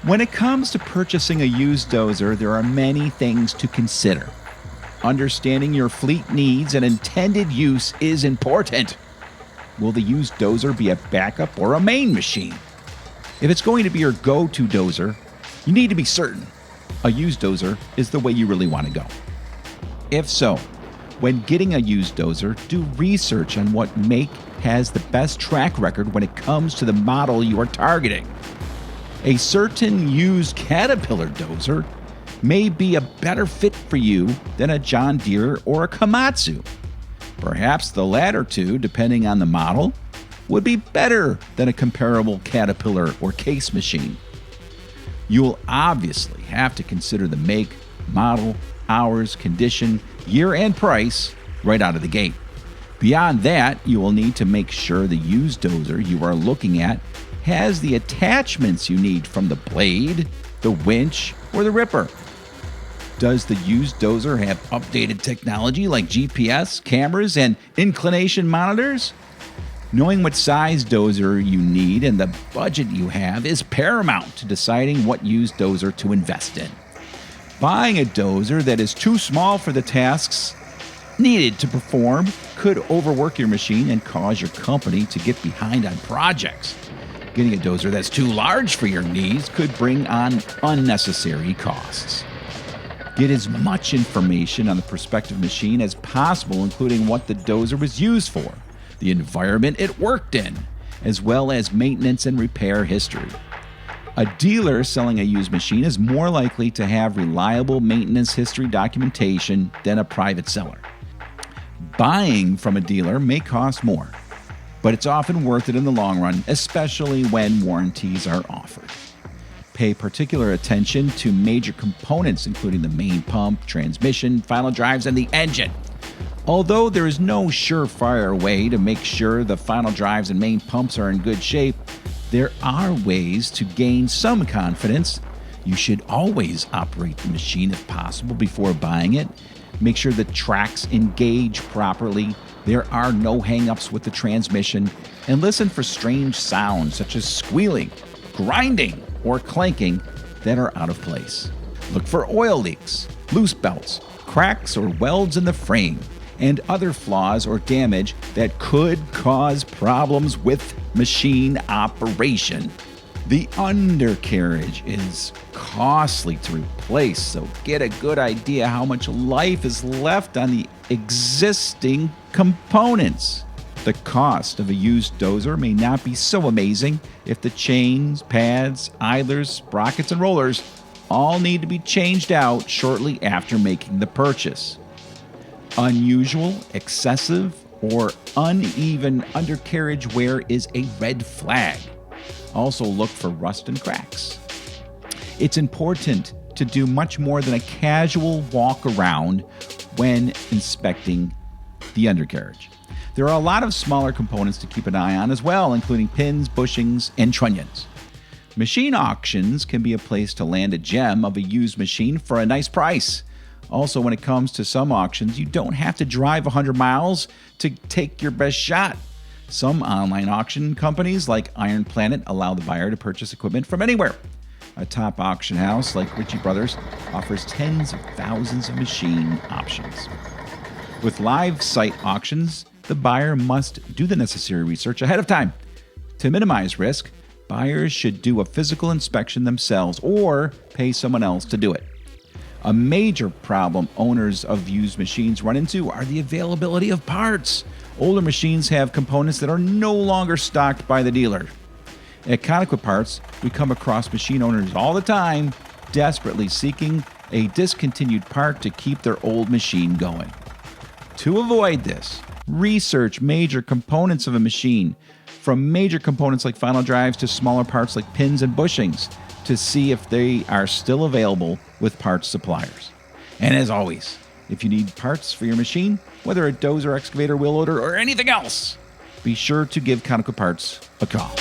When it comes to purchasing a used dozer, there are many things to consider. Understanding your fleet needs and intended use is important. Will the used dozer be a backup or a main machine? If it's going to be your go-to dozer, you need to be certain a used dozer is the way you really want to go. If so, when getting a used dozer, do research on what make has the best track record when it comes to the model you are targeting. A certain used Caterpillar dozer may be a better fit for you than a John Deere or a Komatsu. Perhaps the latter two, depending on the model, would be better than a comparable Caterpillar or Case machine. You will obviously have to consider the make, model, hours, condition, year, and price right out of the gate. Beyond that, you will need to make sure the used dozer you are looking at has the attachments you need from the blade, the winch, or the ripper. Does the used dozer have updated technology like GPS, cameras, and inclination monitors? Knowing what size dozer you need and the budget you have is paramount to deciding what used dozer to invest in. Buying a dozer that is too small for the tasks needed to perform could overwork your machine and cause your company to get behind on projects. Getting a dozer that's too large for your needs could bring on unnecessary costs. Get as much information on the prospective machine as possible, including what the dozer was used for, the environment it worked in, as well as maintenance and repair history. A dealer selling a used machine is more likely to have reliable maintenance history documentation than a private seller. Buying from a dealer may cost more, but it's often worth it in the long run, especially when warranties are offered. Pay particular attention to major components, including the main pump, transmission, final drives, and the engine. Although there is no surefire way to make sure the final drives and main pumps are in good shape, there are ways to gain some confidence. You should always operate the machine if possible before buying it. Make sure the tracks engage properly, there are no hang-ups with the transmission, and listen for strange sounds such as squealing, grinding, or clanking that are out of place. Look for oil leaks, loose belts, cracks or welds in the frame, and other flaws or damage that could cause problems with machine operation. The undercarriage is costly to replace, so get a good idea how much life is left on the existing components. The cost of a used dozer may not be so amazing if the chains, pads, idlers, sprockets, and rollers all need to be changed out shortly after making the purchase. Unusual, excessive, or uneven undercarriage wear is a red flag. Also look for rust and cracks. It's important to do much more than a casual walk around when inspecting the undercarriage. There are a lot of smaller components to keep an eye on as well, including pins, bushings, and trunnions. Machine auctions can be a place to land a gem of a used machine for a nice price. Also, when it comes to some auctions, you don't have to drive 100 miles to take your best shot. Some online auction companies like Iron Planet allow the buyer to purchase equipment from anywhere. A top auction house like Ritchie Brothers offers tens of thousands of machine options. With live site auctions, the buyer must do the necessary research ahead of time. To minimize risk, buyers should do a physical inspection themselves or pay someone else to do it. A major problem owners of used machines run into are the availability of parts. Older machines have components that are no longer stocked by the dealer. At ConEquip Parts, we come across machine owners all the time desperately seeking a discontinued part to keep their old machine going. To avoid this, research major components of a machine, from major components like final drives to smaller parts like pins and bushings, to see if they are still available with parts suppliers. And as always, if you need parts for your machine, whether a dozer, excavator, wheel loader, or anything else, be sure to give ConEquip Parts a call.